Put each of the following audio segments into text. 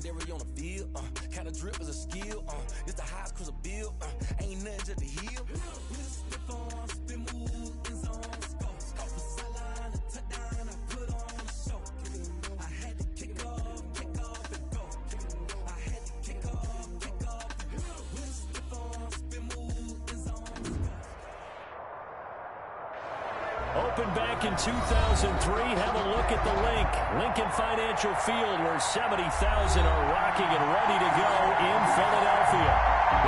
scary on the field. Kind of drip is a skill. It's the highest cause a bill. Ain't nothing just the hill. We just step on, spin move, in zone, score. For sideline, a touchdown, I put on a show. I had to kick off and go. I had to kick off and go. We just step on, spin move, in zone, score. Opened back in 2003. Have a look at the link. Lincoln Financial Field, where 70,000 are rocking and ready to go in Philadelphia.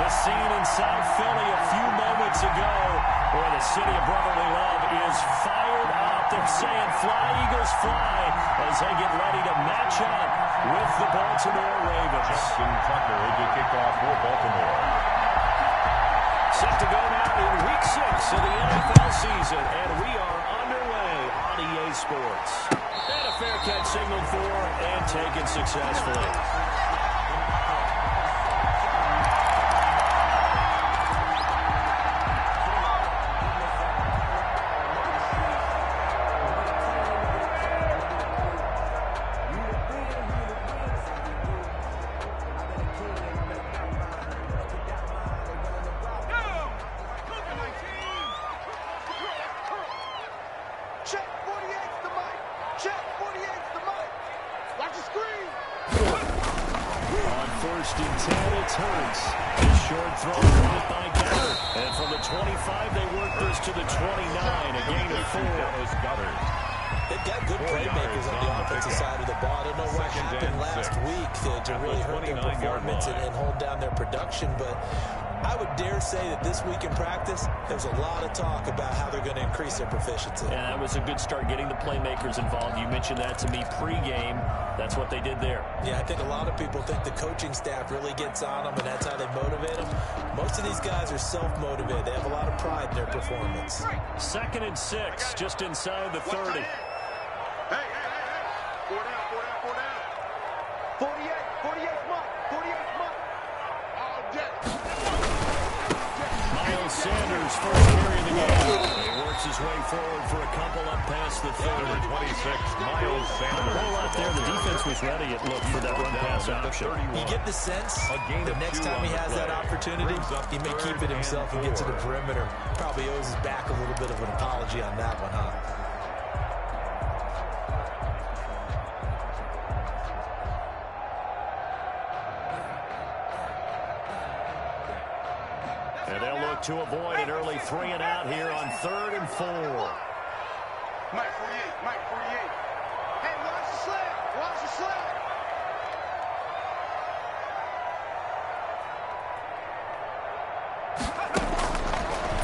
The scene in South Philly a few moments ago, where the city of brotherly love is fired up. They're saying fly, Eagles, fly, as they get ready to match up with the Baltimore Ravens. Justin Tucker to kick off for Baltimore. Set to go now in Week 6 of the NFL season, and we are underway on EA Sports. And a fair catch signaled for and taken successfully. They've got good playmakers on the offensive side of the ball. I don't know what happened last week to really hurt their performance and hold down their production, but I would dare say that this week in practice, there's a lot of talk about how they're going to increase their proficiency. Yeah, that was a good start, getting the playmakers involved. You mentioned that to me pregame. That's what they did there. Yeah, I think a lot of people think the coaching staff really gets on them, and that's how they motivate them. Most of these guys are self-motivated. They have a lot of pride in their performance. 2nd and 6, just inside the 30. Hey. 4 down. 48 month. All day. Miles Sanders first carry of the game. He works his way forward for a couple up past the 30. 26, Miles Sanders. A whole lot there. The defense was ready, it looked, for that run-pass option. You get the sense the next time he has that opportunity, he may keep it himself and get to the perimeter. Probably owes his back a little bit of an apology on that one, huh? And they'll look to avoid an early 3 and out here on 3rd and 4. Mike 48. Hey, watch the sled.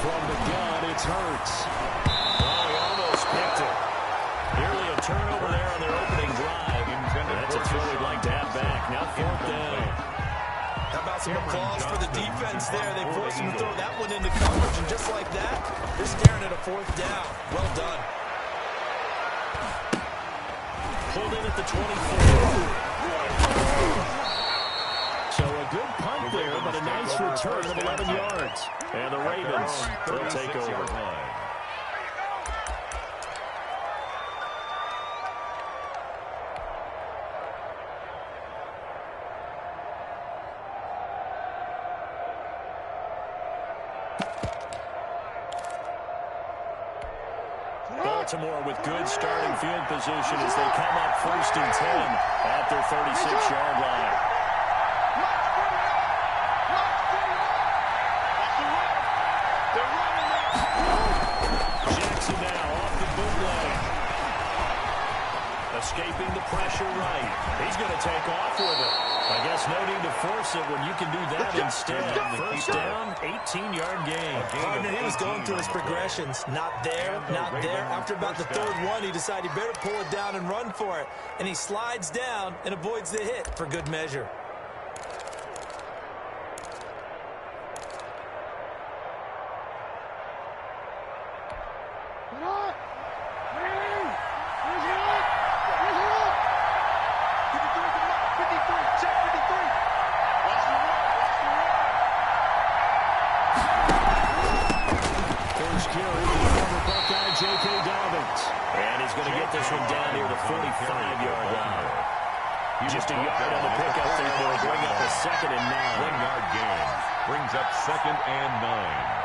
From the gun, it's Hurts. Oh, he almost picked it. Nearly a turnover there on their opening drive. That's a throw we'd like to have back. Now 4th down. How about some applause for the defense there? They forced him to throw that one into coverage, and just like that, they're staring at a 4th down. Well done. Pulled in at the 24. So a good punt there, but a nice return of 11 yards. And the Ravens will take over. Baltimore with good starting field position as they come up 1st and 10 at their 36-yard line. Jackson now off the bootleg. Escaping the pressure right. He's going to take off with it. I guess no need to force it when you can do that instead. 1st down, 18-yard gain. Partner, he was going through his progressions. Not there. After about the 3rd one, he decided he better pull it down and run for it. And he slides down and avoids the hit for good measure. Just a yard on the pickup there. They'll bring up a 2nd and 9. 1-yard gain. Brings up 2nd and 9.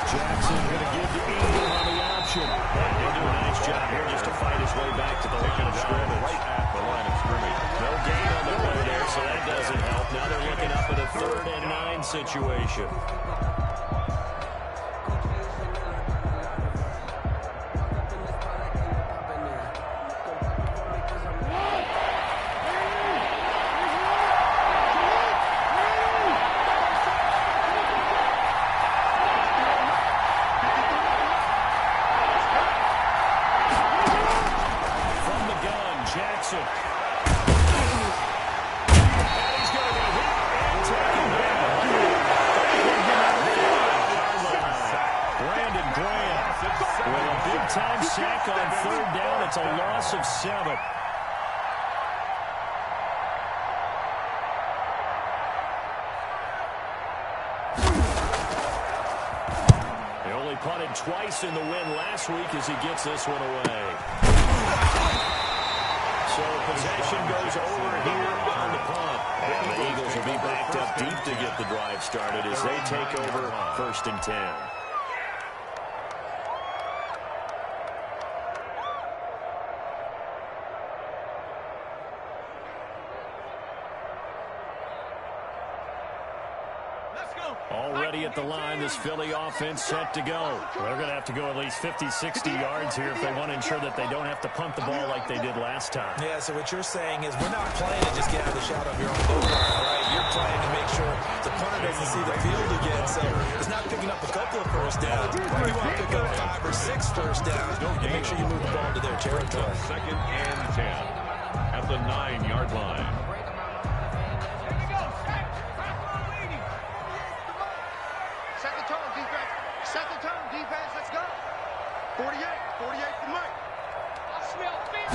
Jackson going to give to Ingram on the option. He'll do a nice job here just to fight his way back to the line of scrimmage. Right at the line of scrimmage. No gain on the play there, so that doesn't help. Now they're looking up at a 3rd and 9 situation. Jackson. And he's going to be hit and taken down. Brandon Graham with a big-time sack on 3rd down. It's a loss of 7. He only punted twice in the win last week as he gets this one away. So possession goes over here on the punt. And the Eagles will be backed up deep to get the drive started as they take over 1st and 10. Already at the line, this Philly offense set to go. They're going to have to go at least 50, 60 yards here if they want to ensure that they don't have to punt the ball like they did last time. Yeah, so what you're saying is we're not playing to just get out of the shadow of your own goal line, right? You're playing to make sure the punter doesn't see the field again. So it's not picking up a couple of first downs. You want to pick up 5 or 6 first downs and make sure you move the ball to their territory. 2nd and 10 at the 9-yard line. Second turn, defense, let's go. 48 for Mike. I smell fear.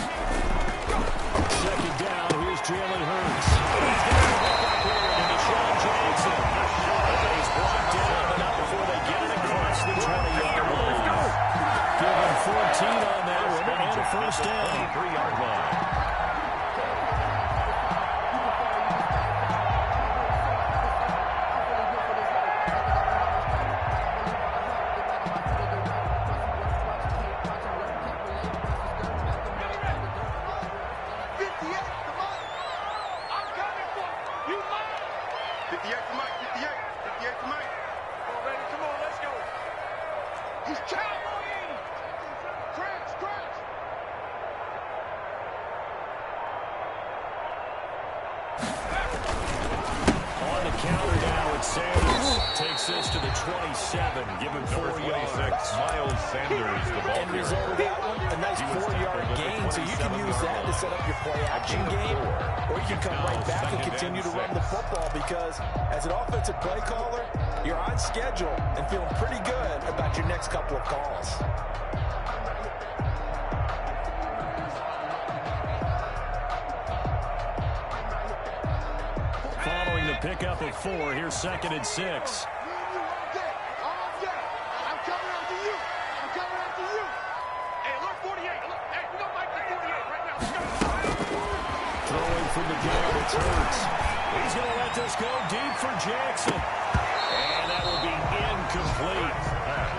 2nd down, here's Jalen Hurts. He's going to pick up here to Deshaun Jackson. He's blocked down, but not before they get it across the 20-yard line. Give him 14 on that one and a first down. 3-yard line. Takes this to the 27. Give him 4 yards. Miles Sanders, the ball End result of that one, a nice 4-yard gain. So you can use that to set up your play-action game, or you can come right back and continue to run the football because as an offensive play caller, you're on schedule and feeling pretty good about your next couple of calls. Following the pickup of 4, here's 2nd and 6. I'm coming after you. Hey, look, 48. Look, hey, we don't like the 48 right now. Let's go. Throwing from the gun, it's Hurts. He's going to let this go deep for Jackson. And that will be incomplete.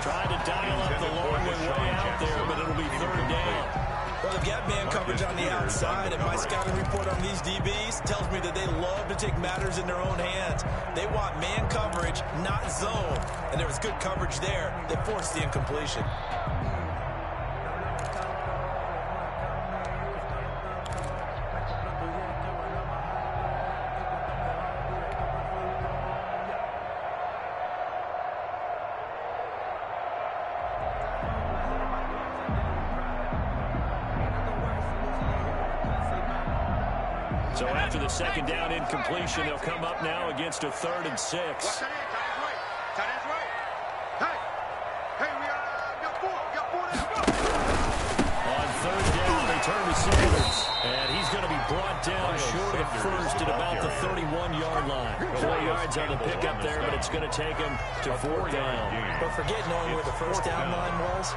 Trying to dial up the long way out there, but it'll be 3rd down. Well, they've got man coverage on the outside, and my scouting report on these DBs tells me that they love to take matters in their own hands. They want man coverage, not zone. And there was good coverage there that forced the incompletion. So after the second down incompletion, they'll come up now against a 3rd and 6. Tight end's right. Hey, we got 4. We got 4. Let's go. On 3rd down, they turn to Sanders. And he's going to be brought down short of the first at about the 31-yard line. 4 yards on the pickup there, but it's going to take him to 4th down. But forget knowing where the first down line was.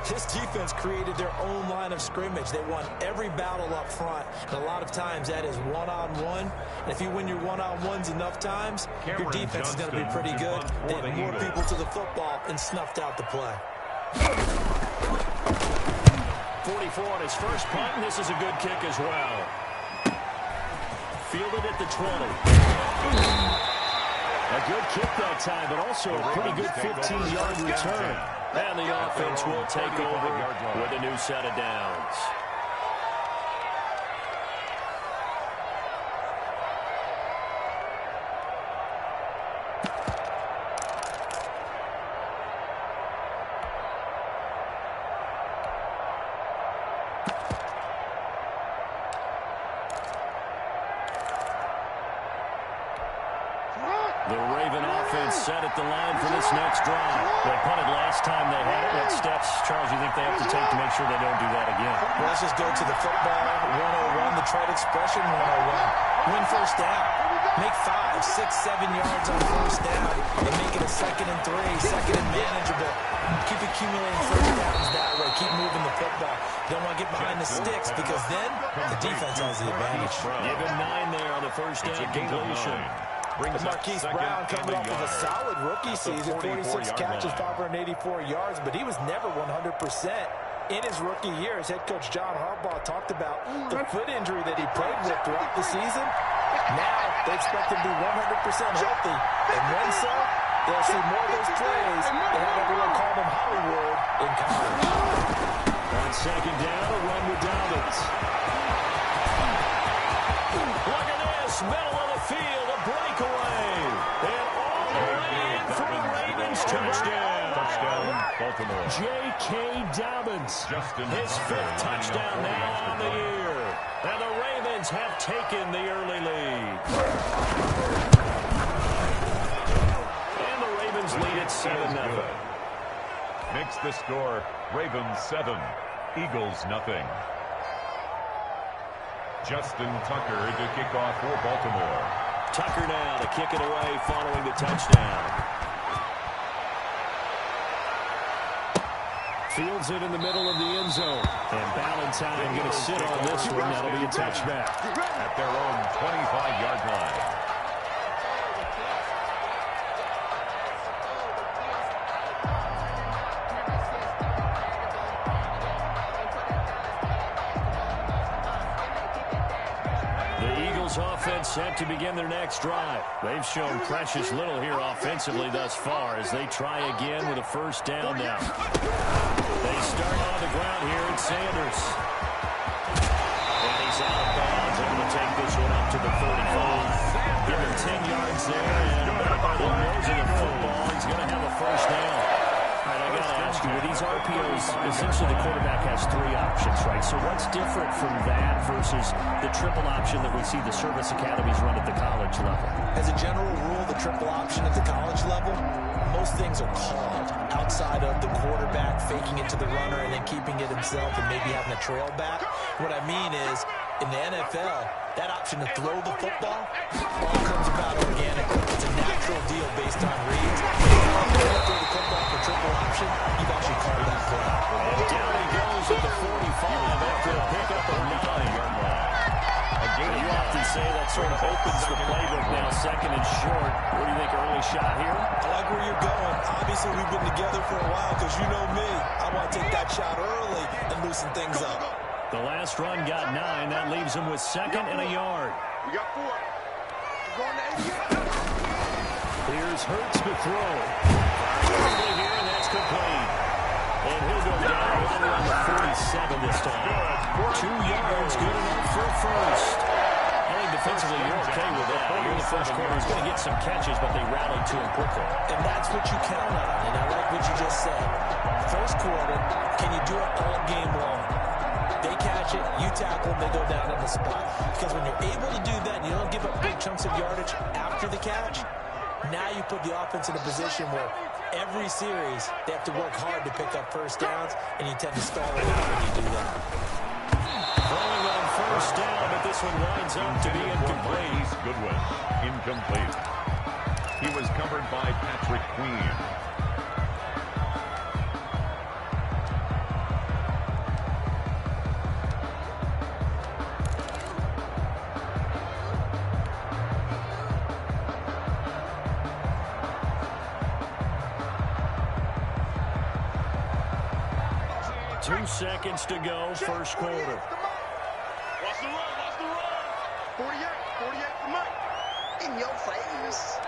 This defense created their own line of scrimmage. They won every battle up front. And a lot of times that is one-on-one. And if you win your one-on-ones enough times, your defense is going to be pretty good. They had more people to the football and snuffed out the play. 44 on his first punt, and this is a good kick as well. Fielded at the 20. A good kick that time, but also a pretty good 15-yard return. And the offense will take over with a new set of downs. The Raven offense set at the line for this next drive. They punted last time they had it. What steps, Charles, you think they have to take to make sure they don't do that again? Well, let's just go to the football 101, the trade expression 101. Win first down. Make 5, 6, 7 yards on first down and make it a 2nd and 3, 2nd and manageable. Keep accumulating first downs that way. Keep moving the football. You don't want to get behind the sticks because then the defense has the advantage. Give him 9 there on the first down completion. Marquise Brown coming off of a solid rookie season, 46 catches, 584 yards, but he was never 100%. In his rookie year, as head coach John Harbaugh talked about the foot injury that he played with throughout the season. Now they expect him to be 100% healthy, and when so, they'll see more of those plays and have everyone call him Hollywood in college. On second down, a run with Dobbins. Look at this, middle of the field, a breakaway. And all the way in for a Ravens touchdown. Baltimore. J.K. Dobbins, his 5th touchdown now on the year. And the Ravens have taken the early lead. And the Ravens lead at 7-0. Makes the score Ravens 7, Eagles nothing. Justin Tucker to kick off for Baltimore. Tucker now to kick it away following the touchdown. Fields it in the middle of the end zone. And Ballantyne going to sit on this one. That'll be a touchback. At their own 25-yard line. Offense set to begin their next drive. They've shown precious little here offensively thus far as they try again with a first down now. They start on the ground here at Sanders. And he's out of bounds, able to take this one up to the 35. Give him 10 yards there, and by the nose of the football, he's going to have a first down. All right, I got to ask you, with these RPOs, essentially the quarterback has 3 options, right? So what's different from that versus the triple option that we see the service academies run at the college level? As a general rule, the triple option at the college level, most things are called outside of the quarterback faking it to the runner and then keeping it himself and maybe having a trail back. What I mean is, in the NFL, that option to throw the football all comes about organically. It's a natural deal based on reads. If you throw the football for triple option, you've actually called that play. And down he goes at the 45 after a pickup of 9. You often say that sort of opens the playbook now, 2nd and short. What do you think, early shot here? I like where you're going. Obviously, we've been together for a while because you know me. I want to take that shot early and loosen things up. The last run got 9. That leaves him with 2nd and a yard. We got 4. We're going to 80. Here's Hurts to throw. Early here, and that's complete. And he'll go down right around the 47 this time. 2 yards, good enough for a first. I think defensively you're okay with that. You're the first quarter. He's going to get some catches, but they rallied to him quickly. And that's what you count on, and I like what you just said. First quarter, can you do it all game long? They catch it, you tackle them, they go down on the spot. Because when you're able to do that, and you don't give up big chunks of yardage after the catch, now you put the offense in a position where every series they have to work hard to pick up first downs, and you tend to stall a lot when you do that. Throwing on first down, but this one winds up to be incomplete. Goodwin, incomplete. He was covered by Patrick Queen. Seconds to go, first quarter. Watch the run, watch the run. 48 for Mike. In your face.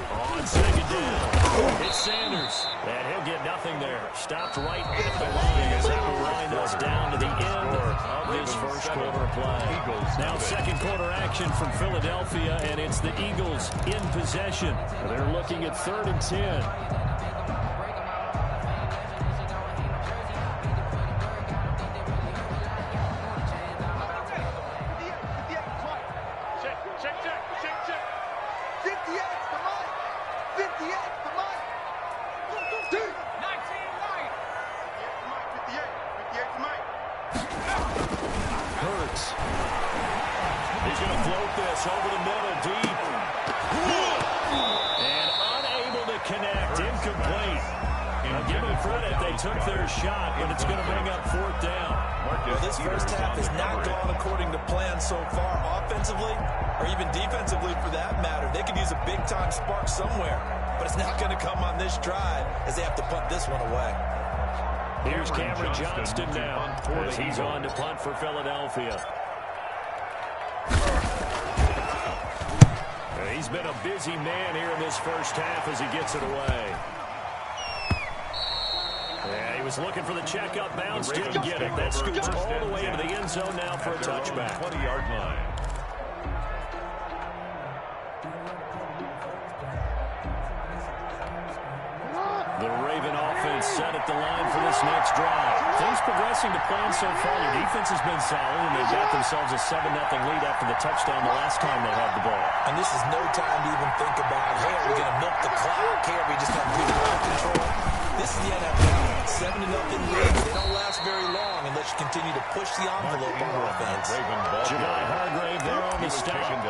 On second down, it's Sanders. And he'll get nothing there. Stopped right at the line as that will wind us down to the end of this first quarter play. Now second quarter action from Philadelphia, and it's the Eagles in possession. They're looking at 3rd and 10. Took their shot, but it's going to bring up 4th down. Well, this first half has not gone according to plan so far, offensively or even defensively for that matter. They could use a big-time spark somewhere, but it's not going to come on this drive as they have to punt this one away. Here's Cameron Johnston now as he's on to punt for Philadelphia. He's been a busy man here in this first half as he gets it away. Yeah, he was looking for the checkup bounce, didn't get it. That scoots all the way into the end zone now for a touchback. 20-yard line. The Raven offense set at the line for this next drive. Things progressing to plan so far. Their defense has been solid, and they've got themselves a 7-0 lead after the touchdown the last time they had the ball. And this is no time to even think about, hey, are we going to milk the clock? Hey, are we just going to do the ball control? This is the NFL. 7-0 leads. They don't last very long unless you continue to push the envelope on offense. Ja'Kai Hargrave there on the stop.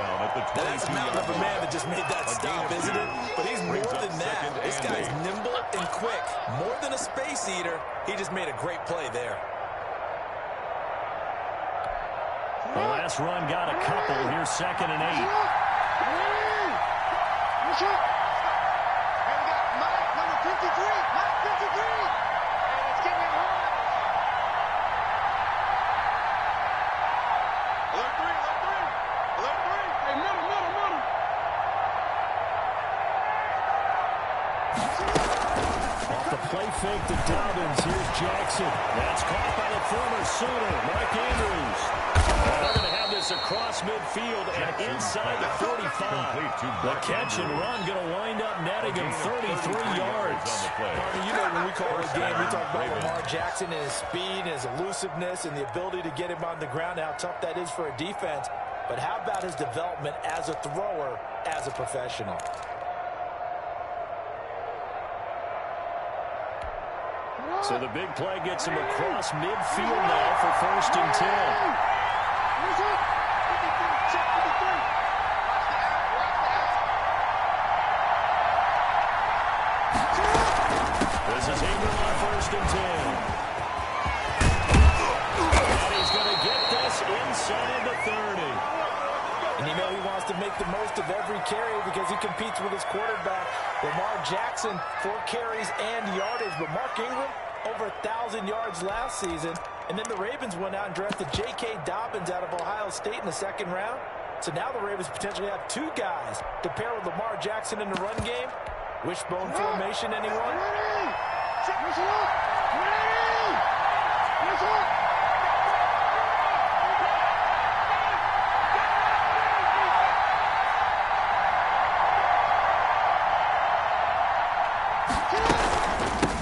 That's a mountain of a man that just made that stop, isn't it? But he's more than that. This guy's nimble and quick. More than a space eater. He just made a great play there. The last run got a couple. Here's 2nd and 8. Play fake to Dobbins. Here's Jackson. That's caught by the former Sooner, Mark Andrews. They're going to have this across midfield and inside the 45. The catch and run going to wind up netting him 33 yards. Marty, you know when we call the game, we talk about Lamar Jackson and his speed, his elusiveness, and the ability to get him on the ground, how tough that is for a defense. But how about his development as a thrower, as a professional? So the big play gets him across midfield now for 1st and 10. This is Ingram on 1st and 10. And he's going to get this inside the 30. And you know he wants to make the most of every carry because he competes with his quarterback, Lamar Jackson, 4 carries and yardage. But Mark Ingram, over 1,000 yards last season. And then the Ravens went out and drafted J.K. Dobbins out of Ohio State in the 2nd round. So now the Ravens potentially have 2 guys to pair with Lamar Jackson in the run game. Wishbone formation, anyone?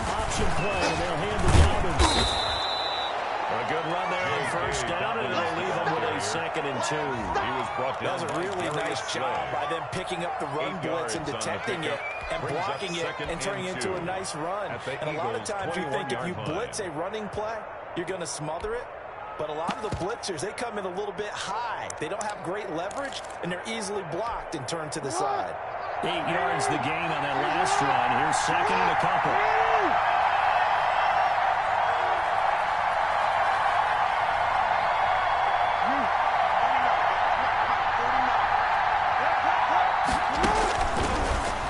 Option play, and they'll hand to Dobbins. good run there on first down, and they'll leave them with a 2nd and 2. He was brought down. That was a really nice job by them picking up the run blitz and detecting it and blocking it and turning it into a nice run. And a lot of times you think if you blitz a running play, you're going to smother it. But a lot of the blitzers, they come in a little bit high. They don't have great leverage, and they're easily blocked and turned to the side. 8 yards the gain on that last run. Here's 2nd and a couple.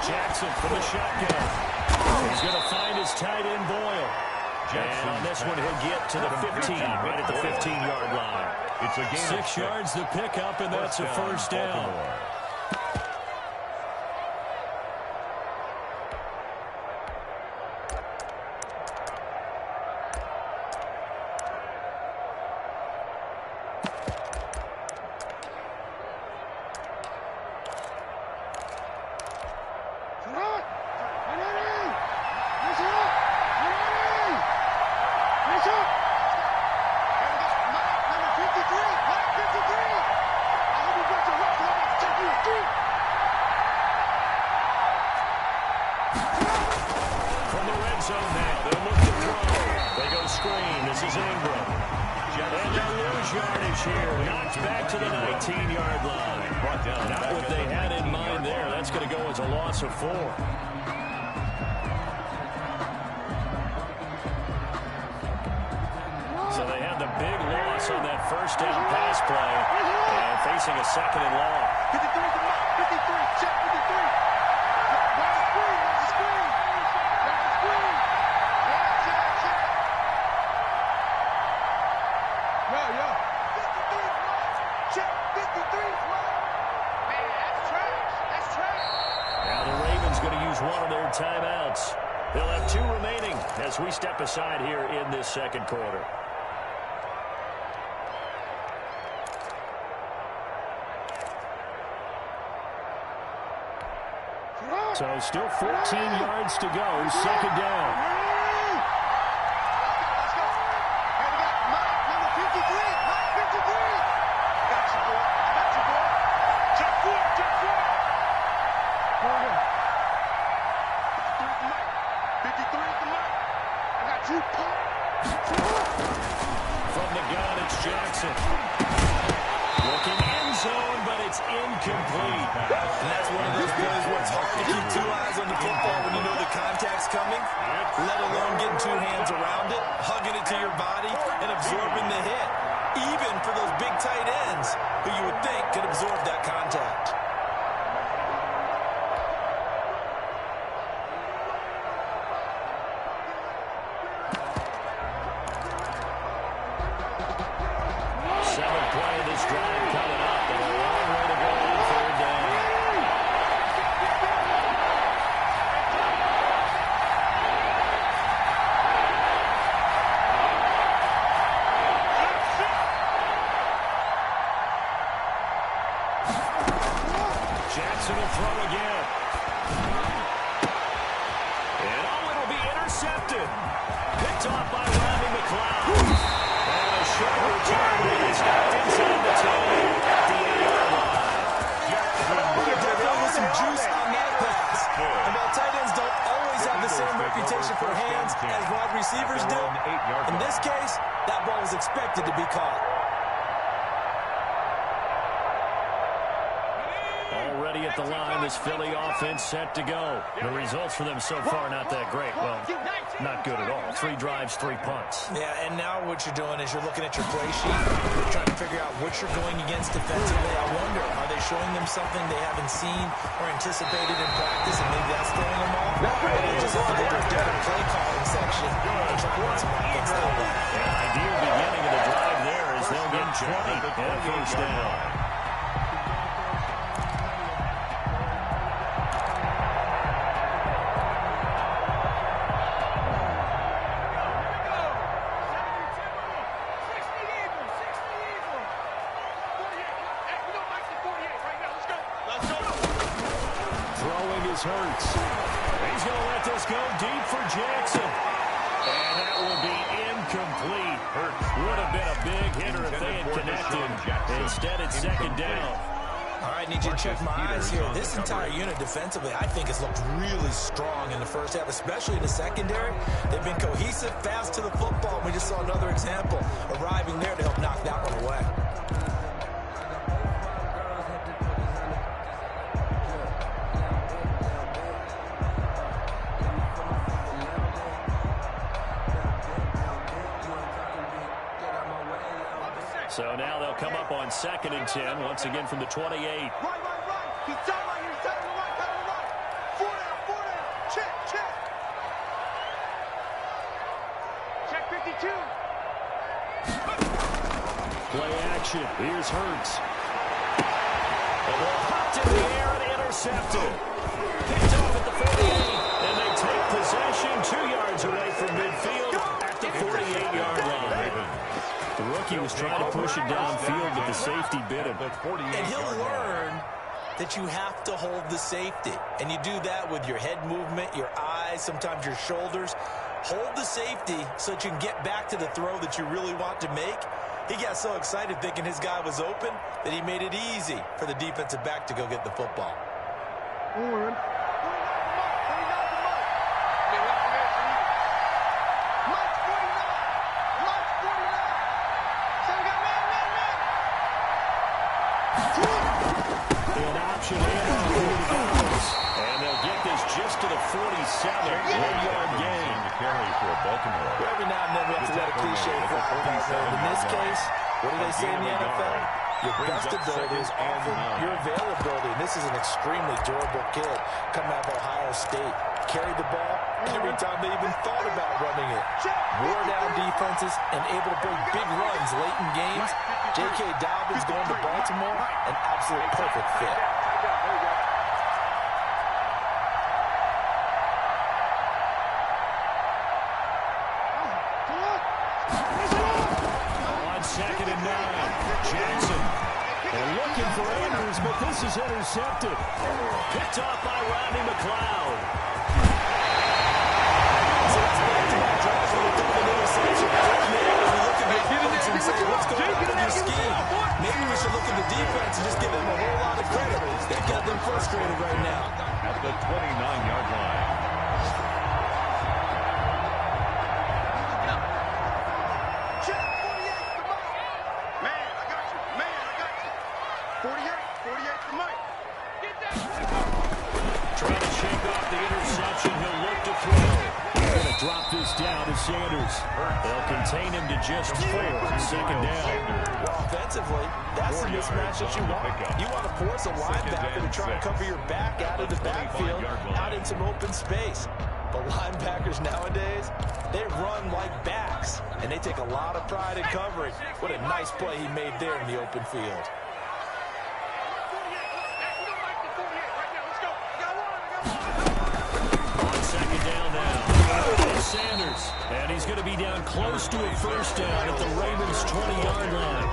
Jackson from the shotgun. He's going to find his tight end, Boyle. And on this one, he'll get to the 15, right at the 15-yard line. It's a gain 6 yards the pickup, and that's a first down. So they had the big loss on that first down pass play and facing a 2nd and long. 53 to Mike. 53. Check 53. Where's the screen? Where's the screen? Where's the screen? Check. Yo. 53 Mike. Check 53 Mike. Man, that's trash. That's trash. Now the Ravens going to use one of their timeouts. They'll have 2 remaining as we step aside here in this second quarter. So still 14 yards to go, 2nd down. Let's go. Hey, we got Mike, number 53. Mike, 53. Got you, boy. Check 4. Morgan. 53 to Mike. 53 to Mike. I got you, Paul. From the gun, it's Jackson. Looking end zone, but it's incomplete. And that's one of those plays where it's hard to keep 2 eyes on the football when you know the contact's coming, let alone getting 2 hands around it, hugging it to your body, and absorbing the hit. Even for those big tight ends who you would think could absorb that contact. Jackson will throw again. And it'll be intercepted. Picked off by Rodney McLeod. And a short return that is knocked inside the 10 at the 8-yard line. There was some juice on that pass. And while tight ends don't always have the same reputation for hands as wide receivers do, in this case, that ball was expected to be caught. Already at the line, this Philly offense set to go. The results for them so far not that great. Well, not good at all. 3 drives, 3 punts. Yeah, and now what you're doing is you're looking at your play sheet, trying to figure out what you're going against defensively. I wonder, are they showing them something they haven't seen or anticipated in practice, and maybe that's throwing them off? Or they just have to look at a different play calling section and try to run some offense that way. An ideal beginning of the drive there as they'll get 20 and a first down. Hurts. He's going to let this go deep for Jackson. And that will be incomplete. Would have been a big hitter if they had connected. Instead, it's second down. All right, need you to check my eyes here. This entire unit defensively, I think, has looked really strong in the first half, especially in the secondary. They've been cohesive, fast to the football. We just saw another example arriving there to help knock that one away. So now they'll come up on 2nd and 10, once again from the 28. Right. He's down right here. He's down to the right. 4 down. Check. Check 52. Play action. Here's Hurts. The ball popped in the air and intercepted. Picked off at the 48. And they take possession 2 yards away from midfield at the 48-yard line. The rookie was trying to push it downfield, but the safety bit him. And he'll learn that you have to hold the safety. And you do that with your head movement, your eyes, sometimes your shoulders. Hold the safety so that you can get back to the throw that you really want to make. He got so excited thinking his guy was open that he made it easy for the defensive back to go get the football. And they'll get this just to the 47-yard gain. Every now and then we have to let a cliche fly. In this case, what do they say in the NFL? Your best ability is often your availability. And this is an extremely durable kid coming out of Ohio State. Carried the ball every time they even thought about running it. Wore down defenses and able to break big runs late in games. J.K. Dobbins going to Baltimore, an absolute perfect fit. On 2nd and 9, Jackson. They're looking for Andrews, but this is intercepted. Picked off by Rodney McLeod. So it's back-to-back drives when they're throwing an interception. Maybe we look at the offense and say, what's going on in your scheme? Maybe we should look at the defense and just give them a whole lot of credit. They've got them frustrated right now. At the 29-yard line. Check 48 to Mike. Man, I got you. 48 to Mike. Get that. Trying to shake off the interception. He'll look to throw. He's going to drop this down to Sanders. They'll contain him to just 4 on 2nd down. Well, offensively, that's the mismatch that you want. You want to force a linebacker to try and cover your back out of the backfield, out in some open space. But linebackers nowadays, they run like backs, and they take a lot of pride in covering. What a nice play he made there in the open field. On 2nd down now. Sanders. And he's going to be down close to a first down at the Ravens' 20-yard line.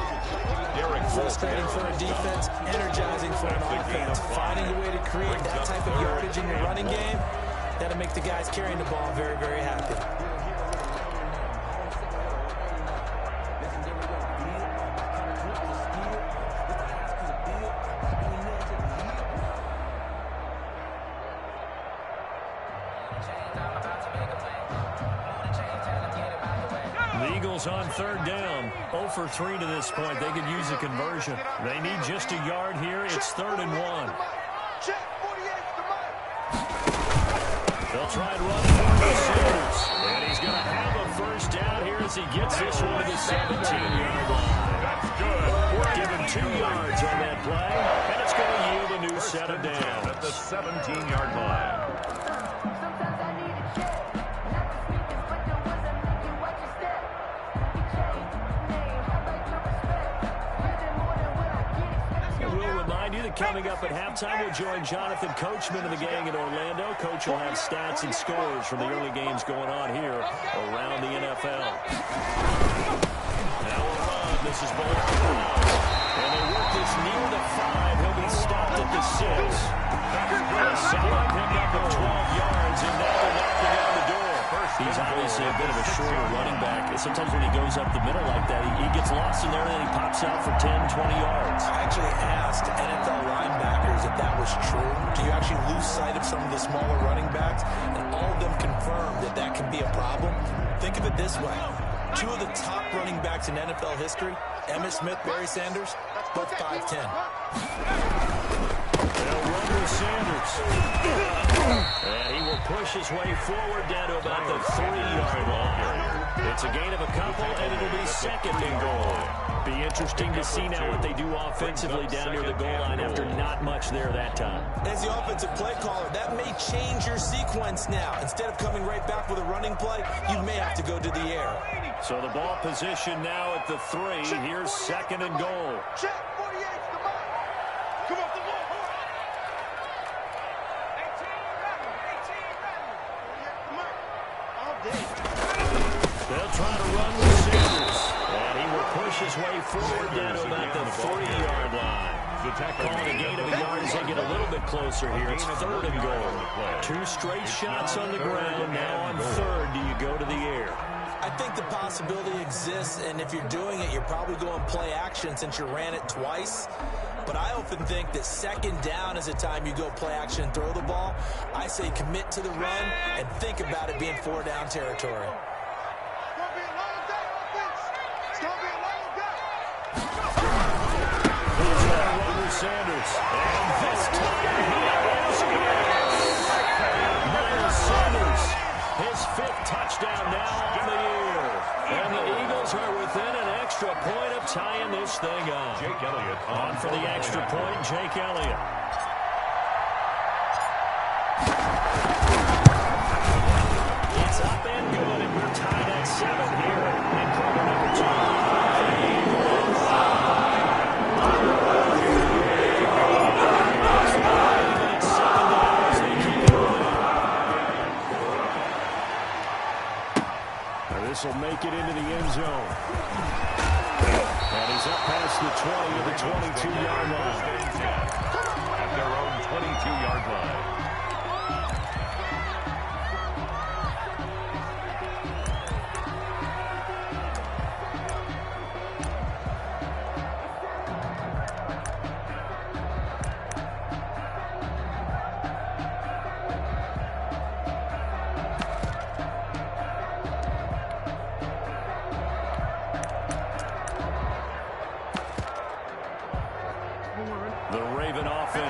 Frustrating for a defense, energizing for an offense. Finding a way to create that type of yardage in your running game, that'll make the guys carrying the ball very, very happy. The Eagles on 3rd down. 0 for 3 to this point. They could use a conversion. They need just a yard here. It's 3rd and 1. Check 48 to Mike. They'll try and run for Sanders. And he's going to have a first down here as he gets this one to the 17-yard line. That's good. Give him 2 yards on that play. And it's going to yield a new set of downs. At the 17-yard line. Coming up at halftime, we'll join Jonathan Coachman of the gang in Orlando. Coach will have stats and scores from the early games going on here around the NFL. Now a run. This is Bull. And they work this near the 5. He'll be stopped at the 6. A solid pickup of 12 yards, and now they're knocking on the door. He's obviously a bit of a shorter running back. Sometimes when he goes up the middle like that, he gets lost in there, and then he pops out for 10, 20 yards. I actually asked NFL linebackers if that was true. Do you actually lose sight of some of the smaller running backs? And all of them confirmed that that can be a problem. Think of it this way. Two of the top running backs in NFL history, Emmitt Smith, Barry Sanders, both 5'10". They'll run with Sanders. And he will push his way forward down to about the 3-yard line. It's a gain of a couple, and it'll be second and goal. Be interesting to see now what they do offensively down near the goal line after not much there that time. As the offensive play caller, that may change your sequence now. Instead of coming right back with a running play, you may have to go to the air. So the ball position now at the 3. Here's second and goal. Check, 48's the mark. Come on, the ball. 18 ready. 18 ready. All day. They'll try to run with Sanders. And he will push his way forward down to about the 3-yard line. Calling a gain of a yard as they get a little bit closer here. It's third and goal. 2 straight shots on the ground. Now on third, do you go to the air? I think the possibility exists, and if you're doing it, you're probably going play action since you ran it twice. But I often think that second down is the time you go play action and throw the ball. I say commit to the run and think about it being 4-down territory. Sanders, and this time he is in. Miles Sanders, his 5th touchdown now on the year. And the Eagles are within an extra point of tying this thing up. Jake Elliott on for the extra point, Jake Elliott. It's up and good, and we're tied at 7 here in quarter number 2. This will make it into the end zone. And he's up past the 20 to the 22-yard line. At their own 22-yard line.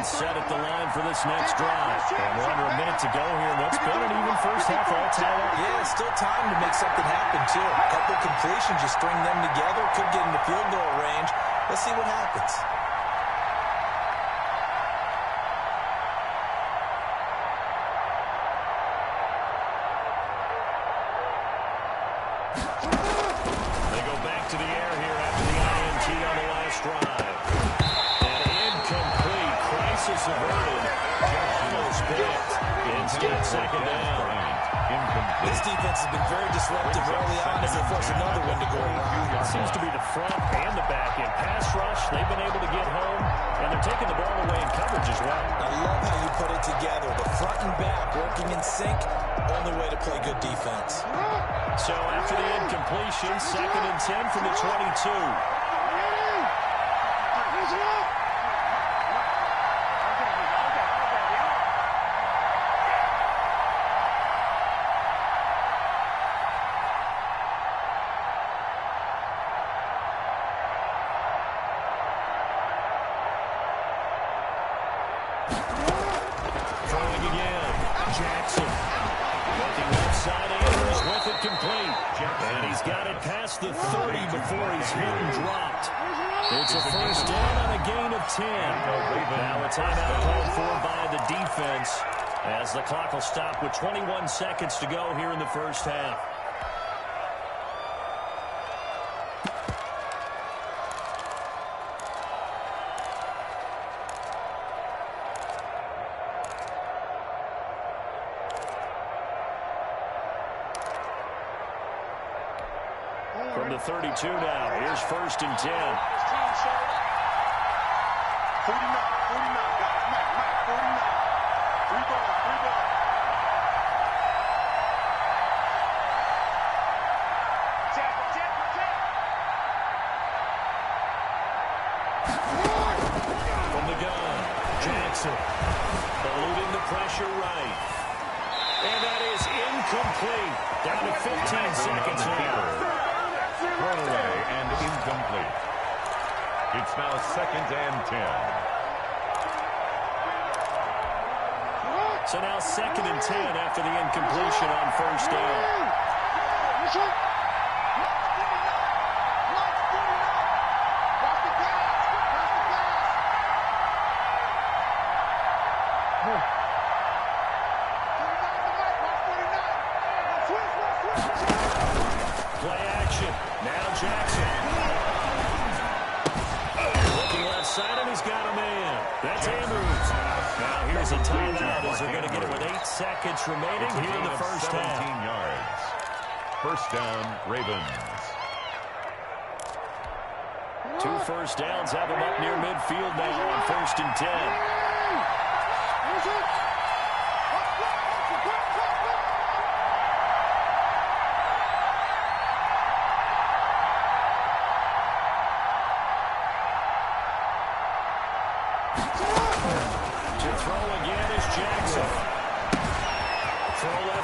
Set at the line for this next drive. And we're under a minute to go here. What's been an even first half all tied up? Yeah, still time to make something happen, too. A couple completions, you string them together, could get into field goal range. Let's see what happens. They go back to the air here after the INT on the last drive. Crisis averted. Almost picked. Instead, second down. This defense has been very disruptive early on as they force another one to go around. It seems to be the front and the back end. Pass rush, they've been able to get home, and they're taking the ball away in coverage as well. I love how you put it together. The front and back working in sync, only way to play good defense. So after the incompletion, second and 10 from the 22. The 30 before he's hit and dropped. It's a first down on a gain of 10. Now a timeout called for by the defense as the clock will stop with 21 seconds to go here in the first half. From the 32 now, here's first and 10. 49, 49, guys. Mike, 49. 3 balls. the gun. Jackson eluding the pressure right. And that is incomplete. Down to 15 seconds now. Thrown away and incomplete. It's now 2nd and 10. So now 2nd and 10 after the incompletion on first down. Play action. Now Jackson. Looking left side, and he's got a man. That's Andrews. Now here's a timeout as they're going to get it with 8 seconds remaining here in the first half. 17 yards. First down, Ravens. 2 first downs have them up near midfield now on 1st and 10.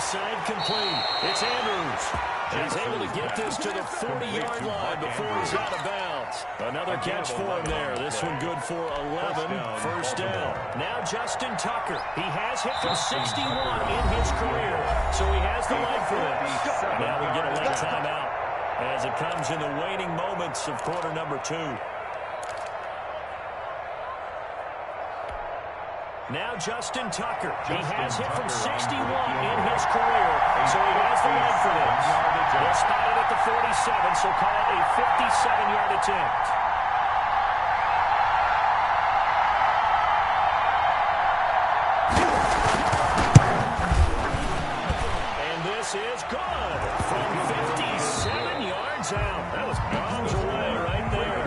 Side complete. It's Andrews. He's able to get this to the 40-yard line before he's out of bounds. Another catch for him there. This one good for 11. First down. Now Justin Tucker. He has hit from 61 in his career, so he has the leg for this. Now we get a late timeout as it comes in the waning moments of quarter number 2. Now Justin Tucker. He has hit from 61 in his career, so he has the leg for this. They're spotted at the 47, so call it a 57-yard attempt. And this is good from 57 yards out. That was bombs away right there.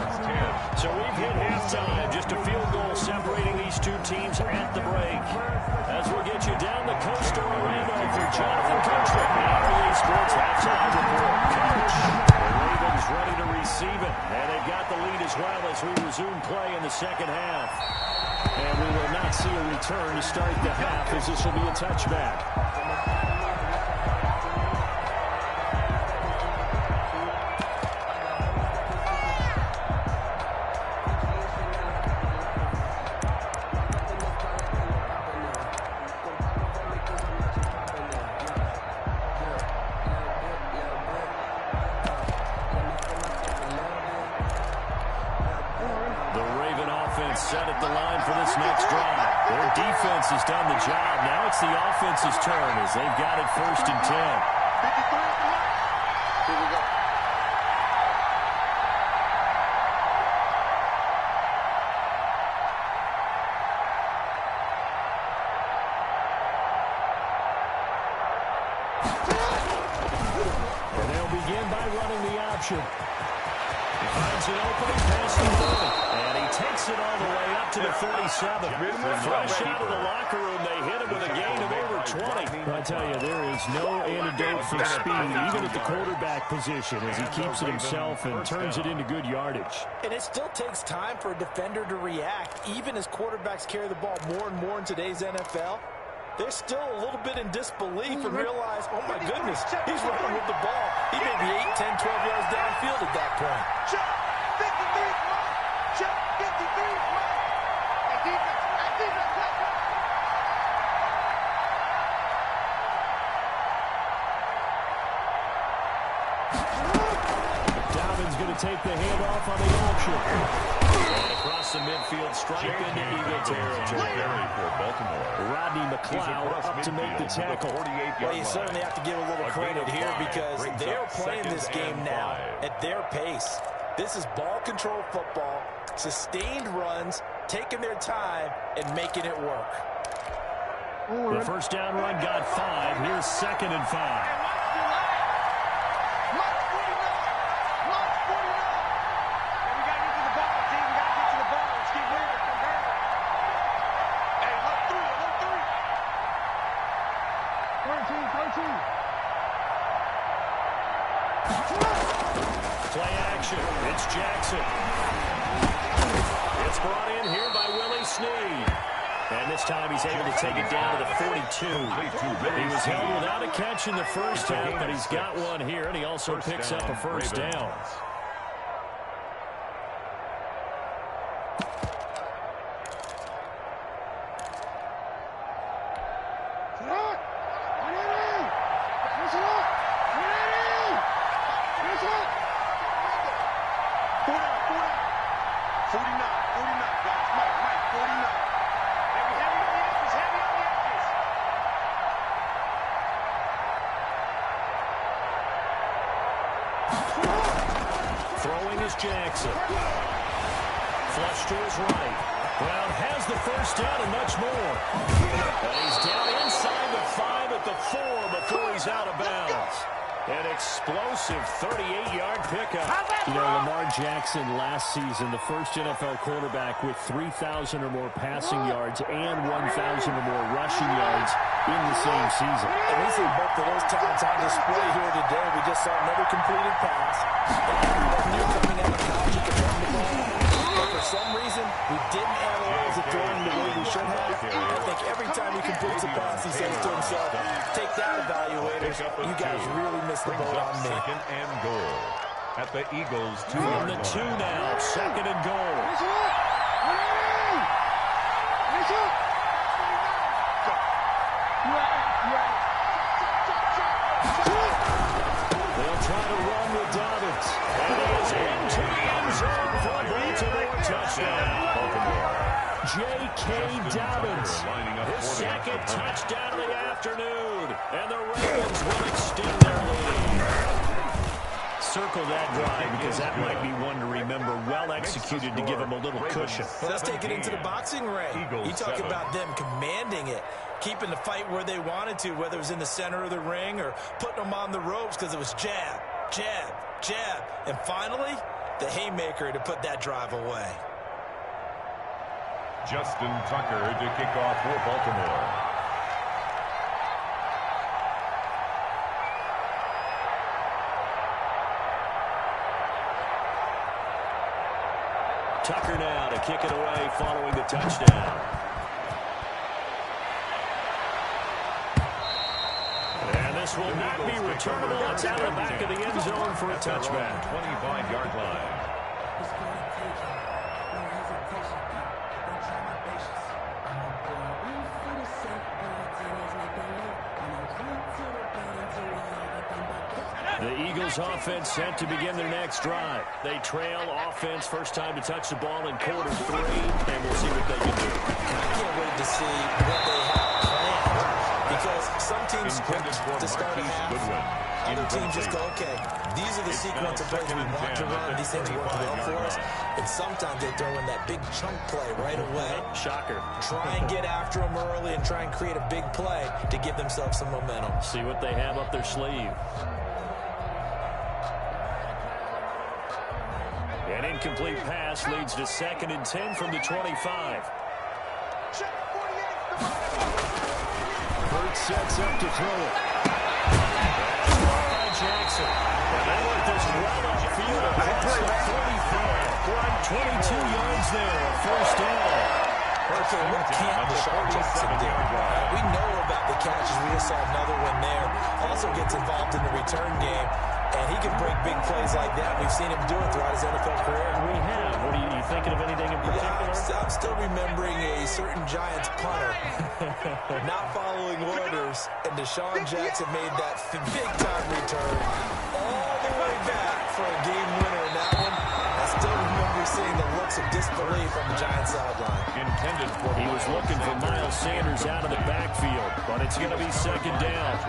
So we've hit halftime. Just a field goal separating these two teams at the break. As we'll get you down the coast to Orlando for Jonathan Country. REA Sports halftime report. Coach, the Ravens ready to receive it. And they've got the lead as well as we resume play in the second half. And we will not see a return to start the half as this will be a touchback. Set at the line for this next drive. Their defense has done the job. Now it's the offense's turn as they've got it 1st and 10. Here we go. And they'll begin by running the option. He finds an opening pass to Murray. And he takes it all the way up to the 47. Fresh out of the locker room, they hit him with a gain of over 20. I tell you, there is no antidote for speed, even at the quarterback position, as he keeps it himself and turns it into good yardage. And it still takes time for a defender to react. Even as quarterbacks carry the ball more and more in today's NFL, they're still a little bit in disbelief and realize, oh my goodness, he's running with the ball. He may be 8, 10, 12 yards downfield at that point. Check 53, check 53. Hey, defense, Dalvin's going to take the handoff on the option. And across the midfield, stripe into Eagle territory. For Baltimore. Rodney McLeod up to make the tackle. Well, you certainly have to give a little credit here because they're playing this game now at their pace. This is ball control football, sustained runs, taking their time, and making it work. The first down run got 5. Here's 2nd and 5. Play action. It's Jackson. It's brought in here by Willie Snead. And this time he's able to take it down to the 42. He was held without a catch in the first half, but he's got one here, and he also picks up a first down. Throwing is Jackson. Flush to his right. Brown has the first down and much more. And he's down inside the 5 at the 4 before he's out of bounds. An explosive 38-yard pickup. You know, Lamar Jackson last season, the first NFL quarterback with 3,000 or more passing yards and 1,000 or more rushing yards in the same season. And we see both of those talents on display here today. We just saw another completed pass. And knew coming out of college he could run the ball. But for some reason, we didn't analyze it throwing the way we should have. I think every time he completes a pass, he says to himself, take that, evaluators. You guys really missed the boat on me. Second and goal at the Eagles' 2-yard From line. the 2 now, second and goal. They'll try to run with Dobbins. And he is into the end zone for a Baltimore touchdown. J.K. Dobbins, his second touchdown of the afternoon. And the Ravens will extend their lead. Circle that drive because that might be one to remember. Well executed to give him a little cushion. Let's take it into the boxing ring. You talk about them commanding it, keeping the fight where they wanted to, whether it was in the center of the ring or putting them on the ropes because it was jab, jab, jab. And finally, the haymaker to put that drive away. Justin Tucker to kick off for Baltimore. Tucker now to kick it away following the touchdown. And this will not be returnable. It's out of the back of the end zone for a touchback. 25-yard line. The Eagles offense set to begin their next drive. They trail offense, first time to touch the ball in quarter 3, and we'll see what they can do. I can't wait to see what they have planned, because some teams script to start a half, other teams just go, okay, these are the sequence of plays we want to run, these things work well for us, and sometimes they throw in that big chunk play right away. Shocker. Try and get after them early and try and create a big play to give themselves some momentum. See what they have up their sleeve. An incomplete pass leads to 2nd and 10 from the 25. Hurts sets up to throw it. By Jackson. And they let this run upfield across the 45. 22 yards there, first down. Okay, what can't Deshaun Jackson do? We know about the catches. We just saw another one there. Also gets involved in the return game, and he can break big plays like that. We've seen him do it throughout his NFL career. We have. What are you thinking of anything in particular? Yeah, I'm still remembering a certain Giants punter not following orders, and Deshaun Jackson made that big-time return all the way back for a game winner in that one. I still remember seeing the looks of disbelief on the Giants sideline. He was looking for Miles Sanders out of the backfield, but it's going to be 2nd down.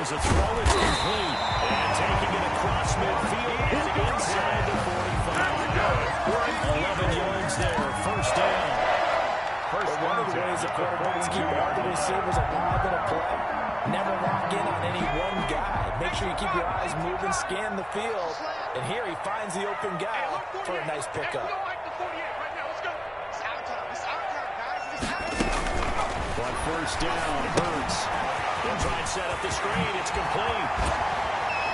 Here's a throw that's complete. And taking it across midfield and inside the 45. 11 yards there, first down. One of the ways the quarterbacks keep all the receivers alive in a play Never lock in on any one guy. Make sure you keep your eyes moving, scan the field. And here he finds the open guy for a nice pickup. But first down, Hurts. He'll try and set up the screen. It's complete.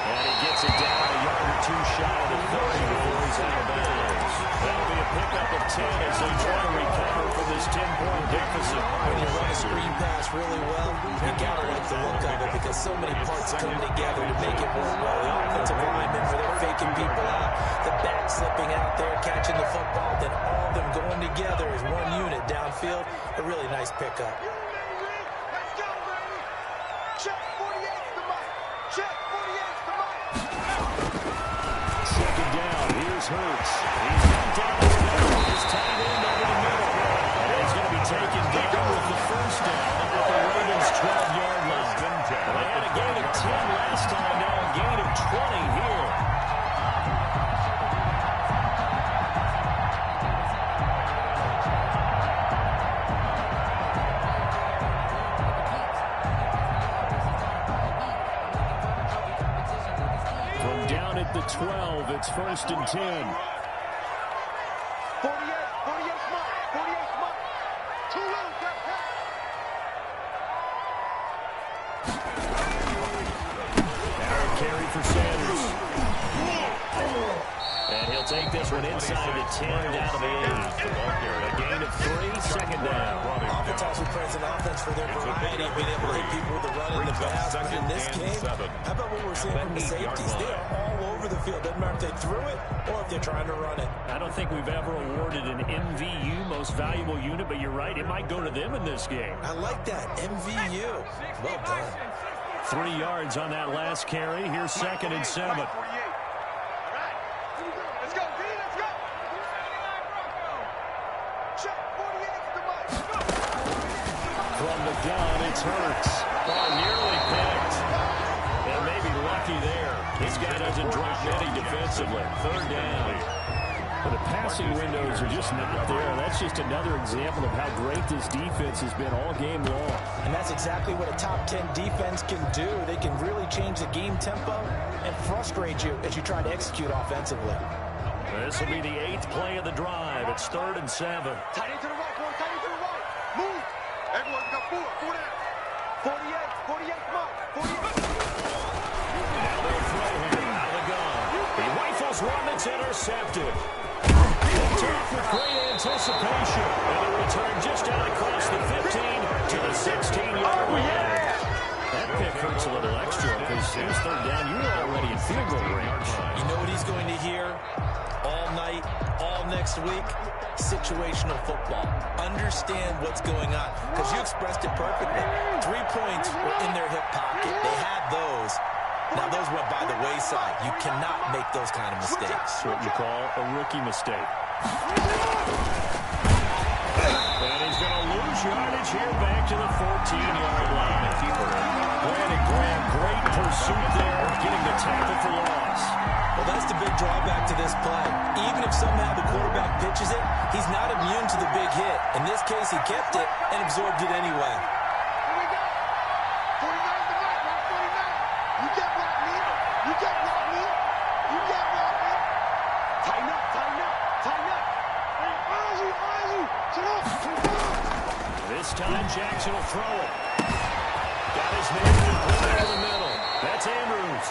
And he gets it down a yard or two shy of the 30 before he's out of bounds. That'll be a pickup of 10 as they try to recover from this 10-point deficit. When you run a screen pass really well, you gotta like the look of it because so many parts come together to make it work well. The offensive linemen, where they're faking people out, the back slipping out there, catching the football, then all of them going together as one unit downfield. A really nice pickup. Second down, here's Hurts. He's got down the middle. He's tight end over the middle. And he's going to be taken down with the first down at the Ravens' 12-yard line. They had a gain of 10 last time, now a gain of 20 here. At the 12, it's first and 10. 48 smart. 48 smart. Too low, Carry for Sanders. And he'll take this one inside the 10, down to the 8. A gain of 3, second down. Oftentimes we praise an offense for their variety of being able to hit people with the run and the pass. But in this game, how about what we're seeing from the safeties? They are all over the field. Doesn't matter if they threw it or if they're trying to run it. I don't think we've ever awarded an MVU, most valuable unit, but you're right, it might go to them in this game. I like that, MVU. Well done. 3 yards on that last carry. Here's second and 7. Let's go, B, let's go. Check 48 to Mike. From the gun, it's Hurts. Oh, nearly picked. And maybe lucky there. This guy doesn't drop many defensively. Third down. But the passing windows are just not there. That's just another example of how great this defense has been all game long. And that's exactly what a top 10 defense can do. They can really change the game tempo and frustrate you as you try to execute offensively. This will be the 8th play of the drive. It's 3rd and 7. Tight end to the right, boy. Tight end to the right. Move. Everyone got 4 down. 48, come on. 48. Now they'll throw him out of the gun. He rifles one that's intercepted. Off with great anticipation. And the return just out across the 15 to the 16-yard line. That pick hurts a little extra because it was 3rd down. You were already in field goal range. You know what he's going to hear all night, all next week? Situational football. Understand what's going on. Because you expressed it perfectly. 3 points were in their hip pocket. They had those. Now, those went by the wayside. You cannot make those kind of mistakes. What you call a rookie mistake. And he's going to lose yardage here back to the 14-yard line. Brandon Graham, great pursuit there, getting the tackle for loss. Well, that's the big drawback to this play. Even if somehow the quarterback pitches it, he's not immune to the big hit. In this case, he kept it and absorbed it anyway. Here we go. 49 to Mike, right? 49. You can't block me. You can't block me. You can't block me. Tighten up, tighten up, tighten up. Eyes you. Sit up. This time, Jackson will throw it. Got his man over the middle. That's Andrews.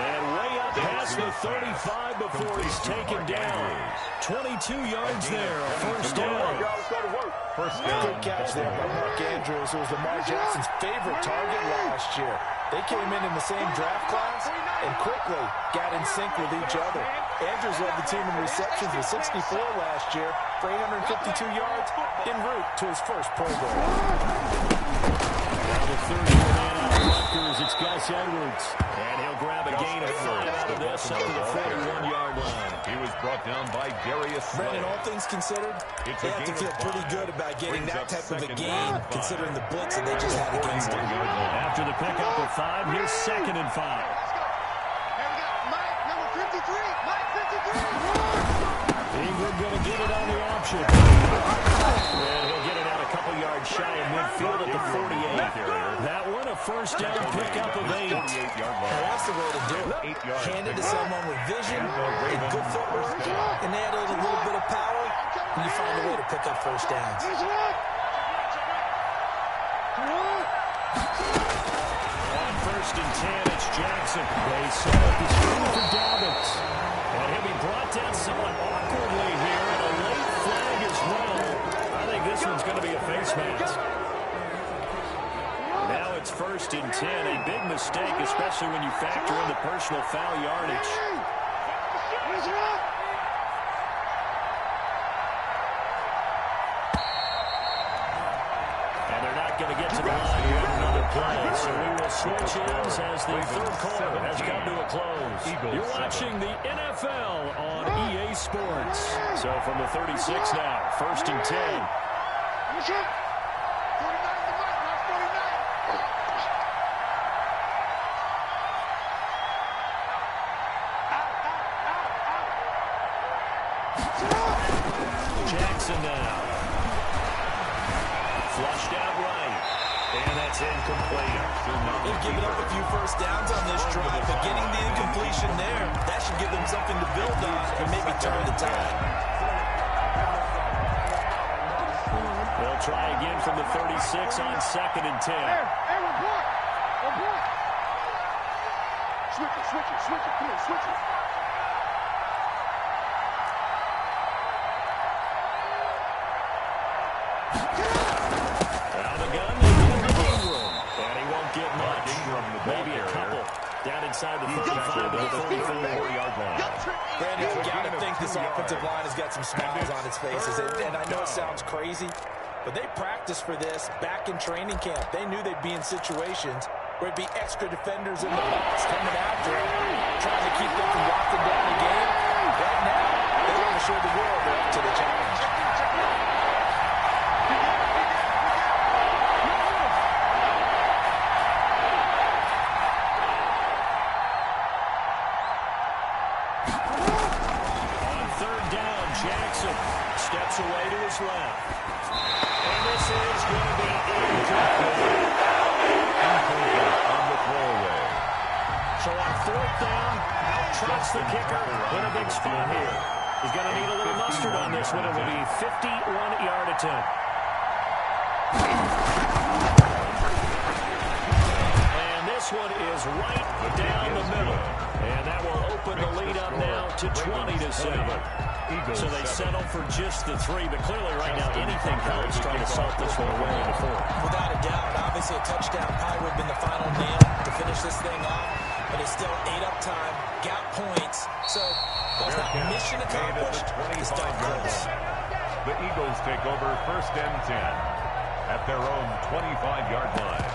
And way up past the 35 before he's taken down. 22 yards there, a first down. Good catch there by Mark Andrews, who was Lamar Jackson's favorite target last year. They came in the same draft class and quickly got in sync with each other. Andrews led the team in receptions with 64 last year for 852 yards en route to his first Pro Bowl. Now the 30th man out of Rutgers, it's Gus Edwards. And he'll grab a gain of 5 out of this up to the 41-yard line. He was brought down by Darius Slay. Brandon, all things considered, they have to feel pretty good about getting that type of a gain, considering the blitz that they just had against him. After the pickup of 5, here's 2nd and 5. Here we go. Mike, number 53. Mike, 53. Ingram going to get it on the option. And he'll get it out of couple yards shy of midfield at the 48. That one a first down pickup of 8. Now that's the way to do it. Hand it to someone with vision, and good footwork, and add a little bit of power, and you find a way to pick up first downs. On first and 10, it's Jackson. They set up the screen for Dobbins. And he'll be brought down somewhat awkwardly here, and a late flag as well. I think this one's going to be a face mask. Now it's first and 10. A big mistake, especially when you factor in the personal foul yardage. And they're not going to get to the line here on another play. So we will switch ends as the third quarter has come to a close. You're watching the NFL on EA Sports. So from the 36 now, first and 10. Jackson now. Flushed out right. And that's incomplete. They've given up a few first downs on this drive, but getting the incompletion there, that should give them something to build on and maybe turn the tide. They'll try again from the 36 on second and 10. Hey, report. Switch it. Come on, switch it. Maybe a couple down inside the 35 to the 34-yard line. Brandon, you got to think this offensive line has got some smiles on its faces. And I know it sounds crazy, but they practiced for this back in training camp. They knew they'd be in situations where it'd be extra defenders in the box coming after them, trying to keep them from locking down the game. Right now, they want to show the world they're up to the challenge. Jackson steps away to his left. And this is going to be incomplete. On the throwaway. So on fourth down, out trots the kicker in a big spot here. He's going to need a little mustard on this one. It will be a 51-yard attempt. And this one is right down the middle. And that will open the lead up now to 20-7. So they settle for just the 3, but clearly right now anything helps trying to salt this one away in the 4th. Without a doubt, obviously a touchdown probably would have been the final nail to finish this thing off, but it's still 8 up time, got points, so that's not mission accomplished, it's done close. The Eagles take over first and 10 at their own 25-yard line.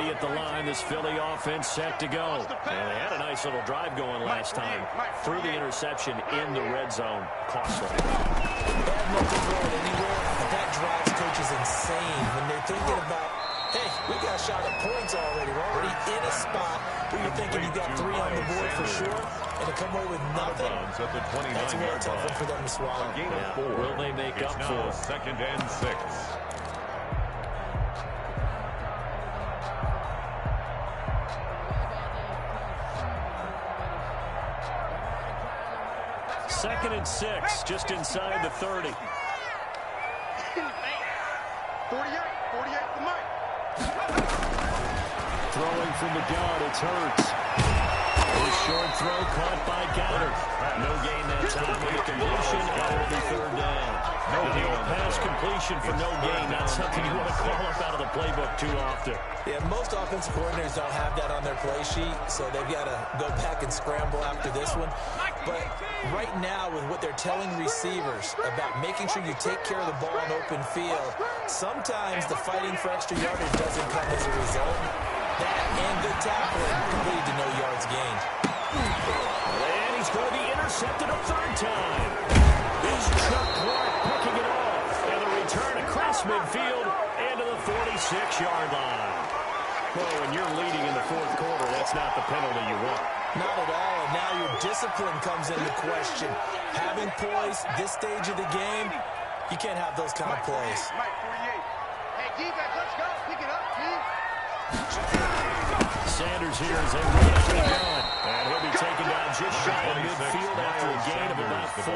At the line, this Philly offense set to go. And they had a nice little drive going last time. Through the interception in the red zone. Costly. They have no control anywhere, but that drives coaches insane when they're thinking about, hey, we got a shot at points already. We're already in a spot where you're thinking you got 3 on the board for sure, and to come away with nothing, that's a real tough one for them to swallow. Yeah. Will they make up for it? Second and 6. Second and 6, just inside the 30. 48 to Mike. Throwing from the gun, it's Hurts. A short throw caught by Goddard. No gain that time with the completion, and it will be 3rd down. No pass completion for no gain. Not something you want to call up out of the playbook too often. Yeah, most offensive coordinators don't have that on their play sheet, so they've got to go back and scramble after this one. But right now, with what they're telling receivers about making sure you take care of the ball in open field, sometimes the fighting for extra yardage doesn't come as a result. That and good tackling can lead to no yards gained. And he's going to be intercepted a 3rd time. It's Chuck Clark picking it off. And the return across midfield and to the 46-yard line. Well, when you're leading in the fourth quarter, that's not the penalty you want. Not at all, and now your discipline comes into question. Having poise this stage of the game, you can't have those kind of plays. Mike 48. Hey, defense, let's go. Pick it up, team. Sanders here as they run up the gun. And he'll be taken down just shy of midfield after a gain of about 4.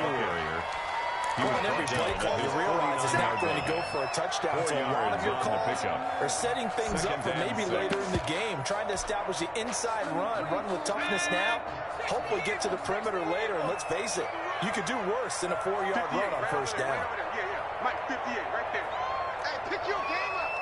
Well, on every play call, you realize it's not going to go for a touchdown. So a lot of your calls are setting things up for maybe later in the game, trying to establish the inside run with toughness now, hopefully get to the perimeter later. And let's face it, you could do worse than a 4-yard run on first down. Yeah. Mike 58, right there. Hey, pick your game up.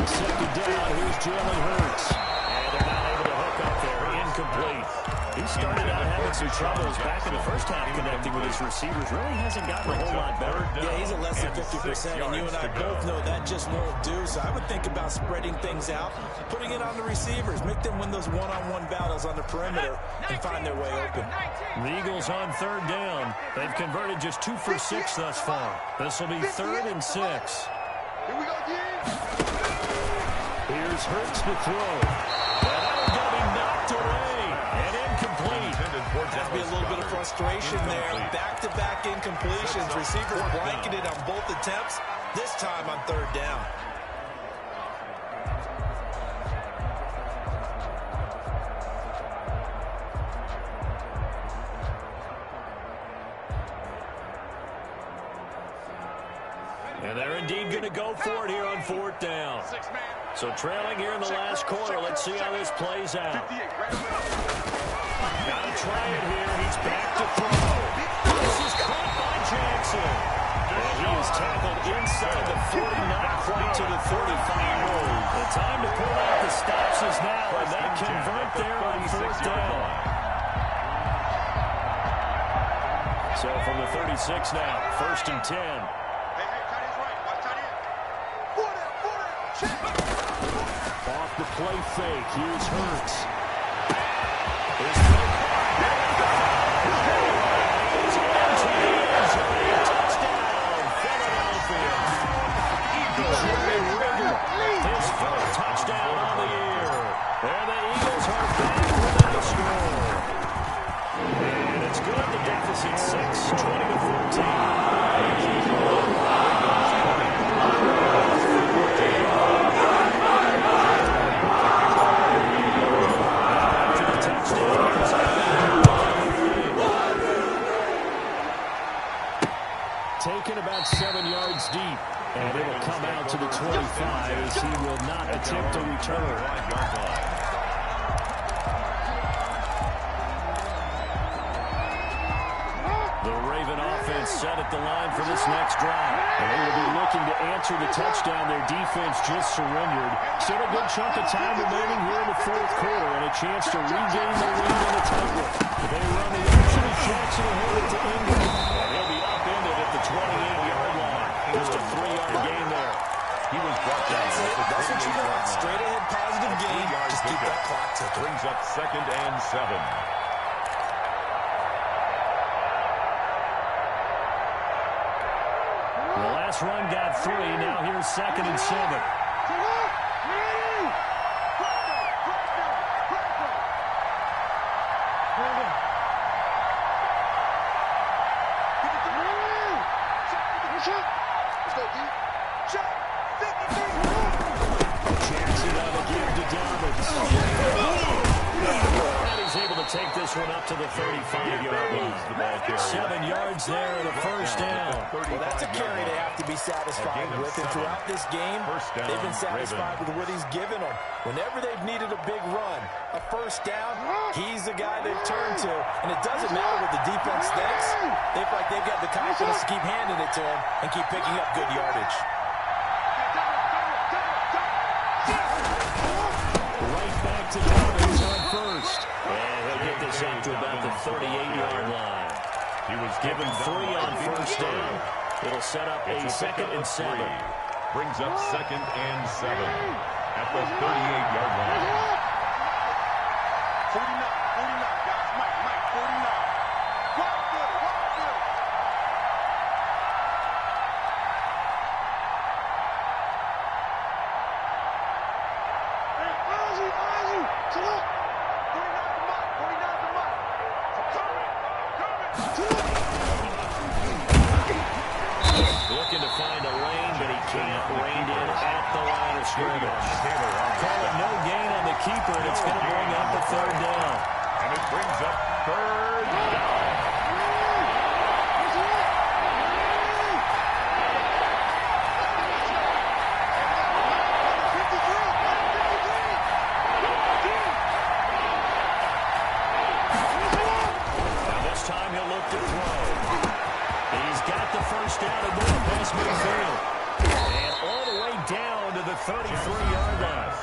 Second down, here's Jalen Hurts. And they're not able to hook up there. Incomplete. He started out having some troubles back in the first half connecting with his receivers. Really hasn't gotten a whole lot better. Yeah, he's at less than 50%, and you and I both know that just won't do. So I would think about spreading things out, putting it on the receivers, make them win those one-on-one battles on the perimeter and find their way open. The Eagles on third down. They've converted just 2 for 6 thus far. This will be 3rd and 6. Here we go, team. Here's Hurts to throw. And that one's going to be knocked away and incomplete. Has to be a little bit of frustration there. Back-to-back incompletions. Receivers blanketed on both attempts, this time on third down. And they're indeed going to go for it here on 4th down. So trailing here in the last quarter. Let's see how this plays out. Got to try it here. He's back to throw. This is caught by Jackson. And he is tackled inside the 40, not quite to the 35. The time to pull out the stops is now, and they convert there on 4th down. So from the 36 now, 1st and 10. Off the play fake, here's Hurts. Here's touchdown, Philadelphia. Jerry Rigger, his 4th touchdown on the year. And the Eagles are back within the score. And it's good. The deficit 6, 20-14. Taken about 7 yards deep, and it'll come out to the 25 as he will not attempt to return. The Raven offense set at the line for this next drive, and they will be looking to answer the touchdown their defense just surrendered. Still a good chunk of time remaining here in the 4th quarter, and a chance to regain the lead on the tightrope. They run the option of Jackson and hold it to Ingram, and he'll be upended at the 28-yard line. Just a 3-yard gain there. He was brought down. That's what you want. Straight ahead positive gain. Just keep that clock ticking. Brings up 2nd and 7. The last run got 3. Now here's 2nd and 7. Take this one up to the 35-yard line. 7 yards there and a 1st down. Well, that's a carry they have to be satisfied with. And throughout this game, they've been satisfied with what he's given them. Whenever they've needed a big run, a 1st down, he's the guy they've turned to. And it doesn't matter what the defense thinks. They feel like they've got the confidence to keep handing it to him and keep picking up good yardage. Right back to Dobbins on 1st. And he'll get this up to about the 38-yard line. He was given 3 on 1st down. It'll set up a 2nd and 7. Brings up 2nd and 7 at the 38-yard line. 49, guys. Mike, 49. Walk good. keeper, and it's going to bring up a third down. And it brings up third down. Time he'll look to throw. He's got the first down and more past midfield. And all the way down to the 33-yard line.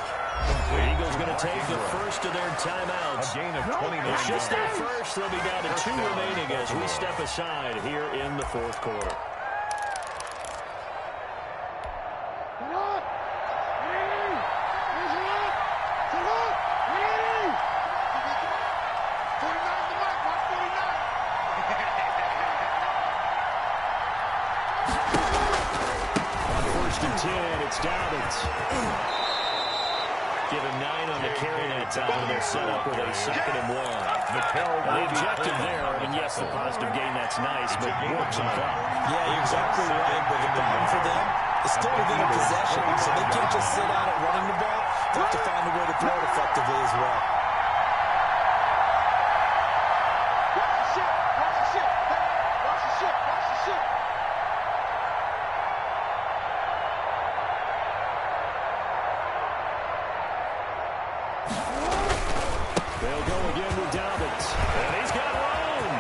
The Eagles going to take the first of their timeouts. A gain of 29 It's just their yards. first. They'll be down to 2 remaining as we step aside here in the fourth quarter. It's Dobbins. Give him 9 on the carry that time, and they'll set up with a 2nd and 1. The objective there, I mean, yes, the positive gain, that's nice, but works and fun. Yeah, you're exactly right, but the problem for them is still within a possession, so they can't just sit out at running the ball. They have to find a way to throw it effectively as well. They'll go again with Dobbins. And he's got room.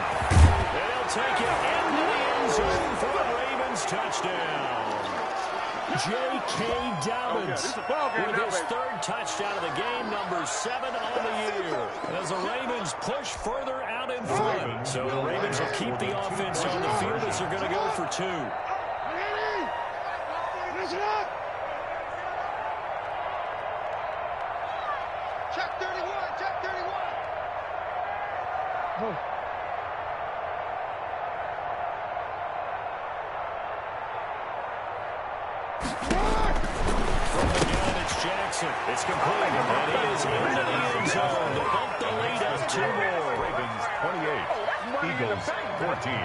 And he'll take it into the end zone for the Ravens touchdown. J.K. Dobbins with his 3rd touchdown of the game, number 7 on the year. As the Ravens push further out in front. So the Ravens will keep the offense on the field as they're going to go for 2. Check 31, check 31. From the gun, it's Jackson. It's complete, and he is into the end zone to bump the lead up 2 more. Ravens 28, Eagles 14.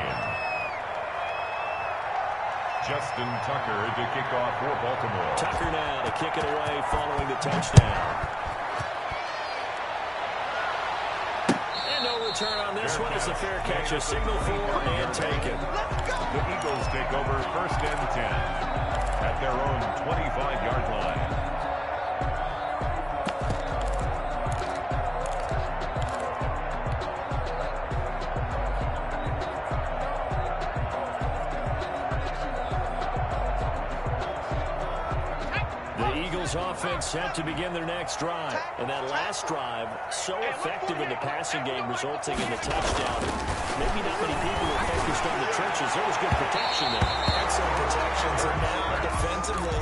Justin Tucker to kick off for Baltimore. Tucker now to kick it away following the touchdown. And no return on this one as the fair catch, a signal for and taken. The Eagles take over 1st and 10 at their own 25-yard line. Offense set to begin their next drive. And that last drive, so effective in the passing game, resulting in the touchdown. Maybe not many people were focused on the trenches. There was good protection there. Excellent protections, and now defensively,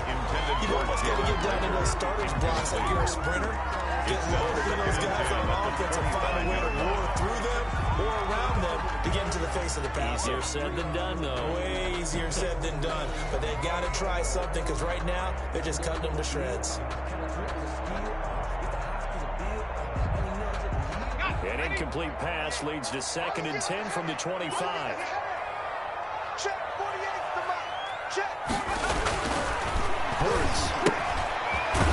you've almost got to get down to those starters blocks like you're a sprinter. Get loaded in those guys on offense and find a way to roar through them or around them to get into the face of the passer. Easier said than done, though. Way easier said than done. But they've got to try something because right now they're just cutting them to shreds. An incomplete pass leads to 2nd and 10 from the 25. Check 48's the mark. Check. Hurts.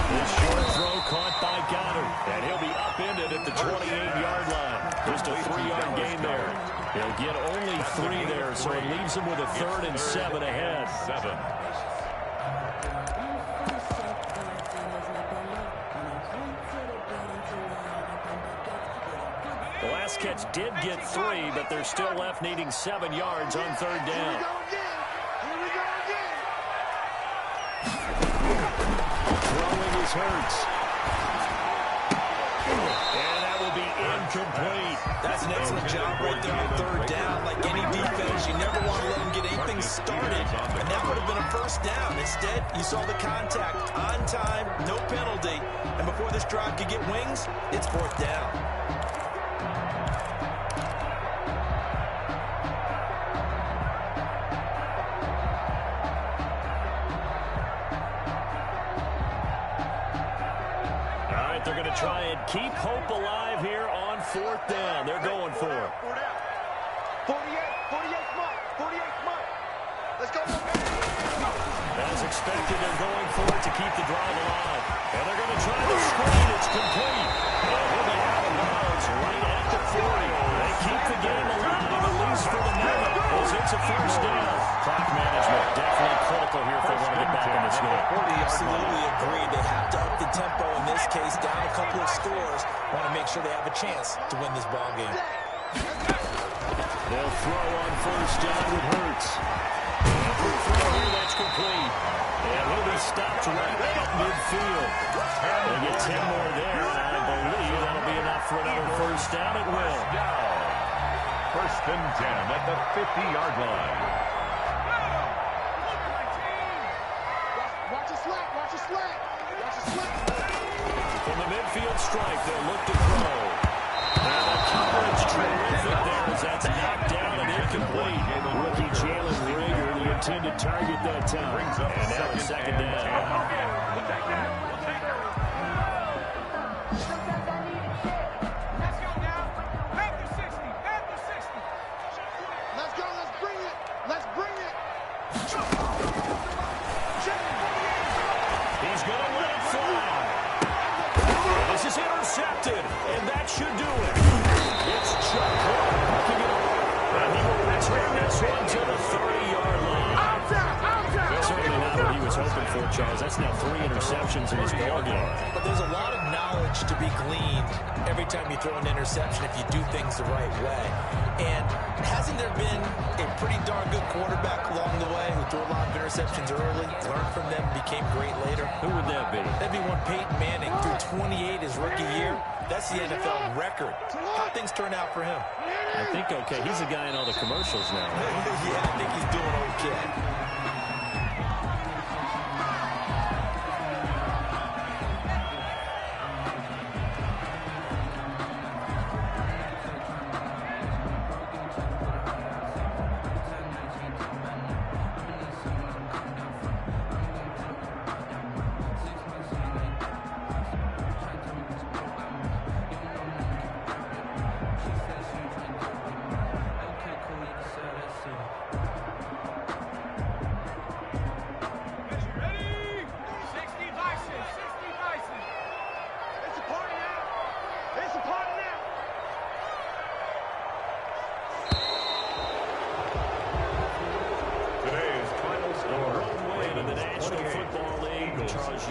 This short throw caught by Goddard. And he'll be upended at the 28-yard line. Just a 3-yard gain there. He'll get only 3 there, so it leaves him with a 3rd and 7 ahead. 7. The last catch did get 3, but they're still left needing 7 yards on 3rd down. Here we go again. Throwing is Hurts. And that will be incomplete. That's an excellent job right there on 3rd down. Like any defense, you never want to let them get anything started. And that would have been a 1st down. Instead, you saw the contact on time, no penalty. And before this drive could get wings, it's 4th down. They're going to try and keep hope alive here on 4th down. They're going for it. 48th mark. Let's go. As expected, they're going for it to keep the drive alive. And they're going to try the screen. It's complete. a first down. Clock management definitely critical here if they want to get back in this game. Absolutely agree. They have to up the tempo in this case, down a couple of scores. Want to make sure they have a chance to win this ball game. They'll throw on first down with Hurts. And for a throw here, that's complete. And he'll be stopped right at midfield. They get 10 more there, and I believe that'll be enough for another first down. It will. First and 10 at the 50-yard line. Watch your slack, watch your slack. Watch your slack. From the midfield stripe, they'll look to throw. And the coverage terrific there as that's knocked down and incomplete. Rookie Jalen Rager, the intended target that time. And now it's second down. We'll take that. We'll take that. Let's go now. Panther 60. Panther 60. Let's go. Let's bring it. Let's bring it. He's going to let it fly. And this is intercepted, and that should do it. It's Chuck Clark picking it up. And he will return this one to the 30-yard line. Certainly not what he was hoping for, Charles. That's now 3 interceptions in his ballgame. But there's a lot of knowledge to be gleaned every time you throw an interception if you do things the right way. And hasn't there been a pretty darn good quarterback along the way who threw a lot of interceptions early, learned from them, became great later? Who would that be? That'd be one Peyton Manning threw 28 his rookie year. That's the NFL record. How things turn out for him? I think okay. He's a guy in all the commercials now. Yeah, I think he's doing okay.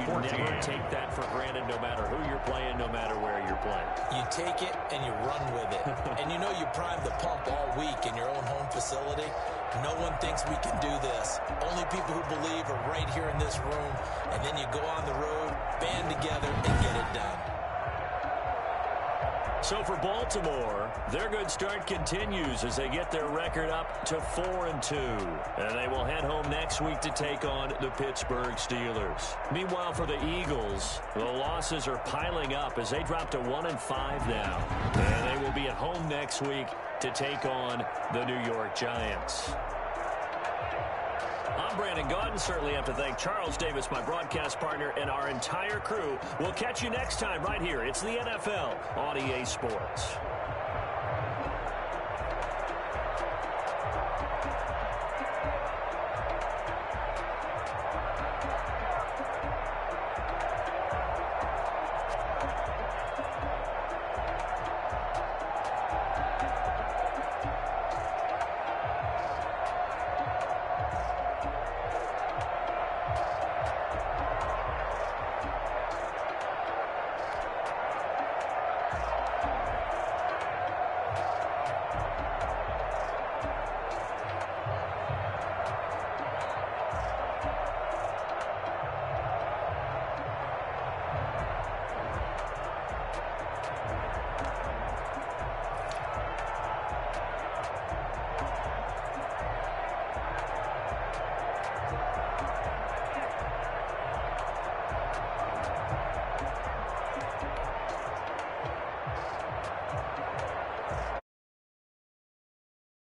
Never take that for granted, no matter who you're playing, no matter where you're playing. You take it and you run with it. And you know you primed the pump all week in your own home facility. No one thinks we can do this. Only people who believe are right here in this room. And then you go on the road, band together, and get it done. So for Baltimore, their good start continues as they get their record up to 4-2. And they will head home next week to take on the Pittsburgh Steelers. Meanwhile, for the Eagles, the losses are piling up as they drop to 1-5 now. And they will be at home next week to take on the New York Giants. I'm Brandon Gaudin. Certainly have to thank Charles Davis, my broadcast partner, and our entire crew. We'll catch you next time right here. It's the NFL on EA Sports.